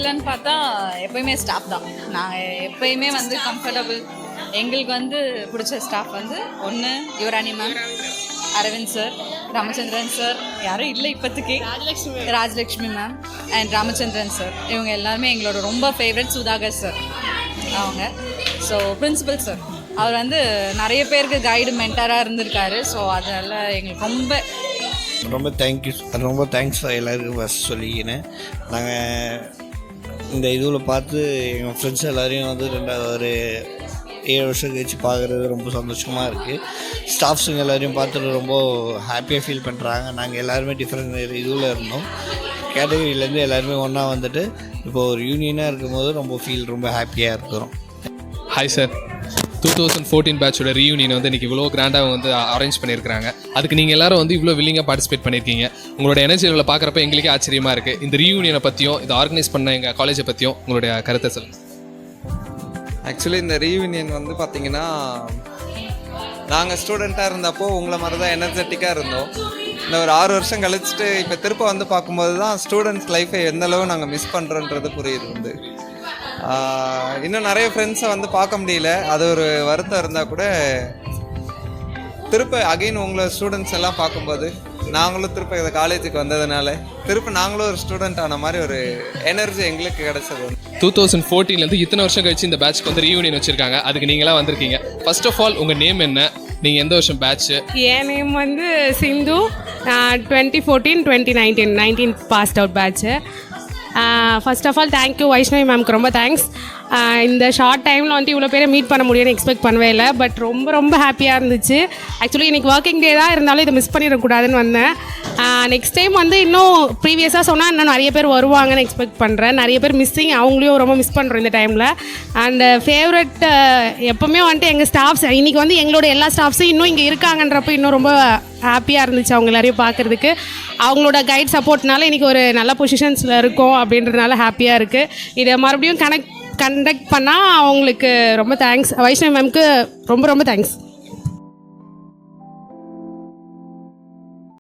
ஸ்பெஷல்னு பார்த்தா எப்பயுமே ஸ்டாஃப் தான். நாங்கள் எப்பயுமே வந்து கம்ஃபர்டபுள். எங்களுக்கு வந்து பிடிச்ச ஸ்டாஃப் வந்து ஒன்று Yuvarani ma'am, Aravind sir, Ramachandran sir, யாரும் இல்லை இப்போதைக்கு, Rajalakshmi ma'am and Ramachandran sir. இவங்க எல்லாருமே எங்களோட ரொம்ப ஃபேவரட். சுதாகர் சார் அவங்க. ஸோ பிரின்சிபல் சார் அவர் வந்து நிறைய பேருக்கு கைடு மென்டராக இருந்திருக்காரு. ஸோ அதனால் எங்களுக்கு ரொம்ப தேங்க்ஸ் எல்லாருக்கும் ஃபஸ்ட் சொல்லிக்கினேன். நாங்கள் இந்த இதுவில் பார்த்து எங்கள் ஃப்ரெண்ட்ஸ் எல்லோரையும் வந்து ஒரு 7 வருஷம் கழிச்சு பார்க்குறது ரொம்ப சந்தோஷமாக இருக்குது. ஸ்டாஃப்ஸுங்க எல்லோரையும் பார்த்துட்டு ரொம்ப ஹாப்பியாக ஃபீல் பண்ணுறாங்க. நாங்கள் எல்லாருமே டிஃப்ரெண்ட் இதுவில் இருந்தோம். கேட்டகரியிலேருந்து எல்லாருமே ஒன்றா வந்துட்டு இப்போ ஒரு யூனியனாக இருக்கும்போது ரொம்ப ஹாப்பியாக இருக்கிறோம். ஹாய் சார், 2014 பேட்சோட ரீயூனியன் வந்து இன்றைக்கி இவ்வளோ கிராண்டாக வந்து அரேஞ்ச் பண்ணியிருக்காங்க. அதுக்கு நீங்கள் எல்லோரும் வந்து இவ்வளோ வில்லிங்காக பார்ட்டிசிபேட் பண்ணியிருக்கீங்க. உங்களோட எனர்ஜிகளை பார்க்குறப்ப எங்களுக்கே ஆச்சரியமாக இருக்குது. இந்த ரீயூனியனை பற்றியும் இதை ஆர்கனைஸ் பண்ண எங்கள் காலேஜை பற்றியும் உங்களுடைய கருத்தை சொல்லுங்கள். ஆக்சுவலி இந்த ரீயூனியன் வந்து பார்த்திங்கன்னா, நாங்கள் ஸ்டூடெண்ட்டாக இருந்தப்போ உங்களை மாதிரி தான் எனர்ஜெட்டிக்காக இருந்தோம். இந்த ஒரு 6 வருஷம் கழிச்சுட்டு இப்போ திருப்ப வந்து பார்க்கும்போது தான் ஸ்டூடெண்ட்ஸ் லைஃப்பை எந்தளவு நாங்கள் மிஸ் பண்ணுறோன்றது புரியுது. வந்து இன்னும் நிறைய ஃப்ரெண்ட்ஸை வந்து பார்க்க முடியல, அது ஒரு வருத்தம் இருந்தால் கூட திருப்ப அகைன் உங்களை ஸ்டூடெண்ட்ஸ் எல்லாம் பார்க்கும்போது நாங்களும் திருப்ப இந்த காலேஜுக்கு வந்ததுனால திருப்ப நாங்களும் ஒரு ஸ்டூடெண்ட் ஆன மாதிரி ஒரு எனர்ஜி எங்களுக்கு கிடைச்சது. 2014 இத்தனை வருஷம் கழிச்சு இந்த பேட்ச்க்கு வந்து ரீயூனியன் வச்சுருக்காங்க. அதுக்கு நீங்களாம் வந்திருக்கீங்க. ஃபர்ஸ்ட் ஆஃப் ஆல் உங்கள் நேம் என்ன, நீங்கள் எந்த வருஷம் பேட்ச்சு? என் நேம் வந்து Sindhu. 2014-2019 passed out batch. First of all thank you Vaishnavi மேம்க்கு ரொம்ப தேங்க்ஸ். இந்த ஷார்ட் டைமில் வந்து இவ்வளோ பேரை மீட் பண்ண முடியும்னு எக்ஸ்பெக்ட் பண்ணவே இல்லை. பட் ரொம்ப ஹாப்பியாக இருந்துச்சு. ஆக்சுவலி இன்றைக்கி ஒர்க்கிங் டே தான் இருந்தாலும் இதை மிஸ் பண்ணிடக்கூடாதுன்னு வந்தேன். நெக்ஸ்ட் டைம் வந்து இன்னும் ப்ரீவியஸாக சொன்னால் இன்னும் நிறைய பேர் வருவாங்கன்னு எக்ஸ்பெக்ட் பண்ணுறேன். நிறைய பேர் மிஸ்ஸிங், அவங்களையும் ரொம்ப மிஸ் பண்ணுறோம் இந்த டைமில். அண்ட் ஃபேவரட் எப்போவுமே வந்துட்டு எங்கள் ஸ்டாஃப்ஸ், இன்றைக்கி வந்து எங்களோட எல்லா ஸ்டாஃப்ஸும் இன்னும் இங்கே இருக்காங்கன்றப்போ இன்னும் ரொம்ப ஹாப்பியாக இருந்துச்சு அவங்க எல்லாரையும் பார்க்குறதுக்கு. அவங்களோட கைட் சப்போர்ட்னால இன்றைக்கி ஒரு நல்ல பொசிஷன்ஸில் இருக்கோம் அப்படின்றதுனால ஹாப்பியாக இருக்குது. இதை மறுபடியும் கண்டக்ட் பண்ணால் அவங்களுக்கு ரொம்ப தேங்க்ஸ். வைஷ்ணவி மேம்க்கு ரொம்ப தேங்க்ஸ்.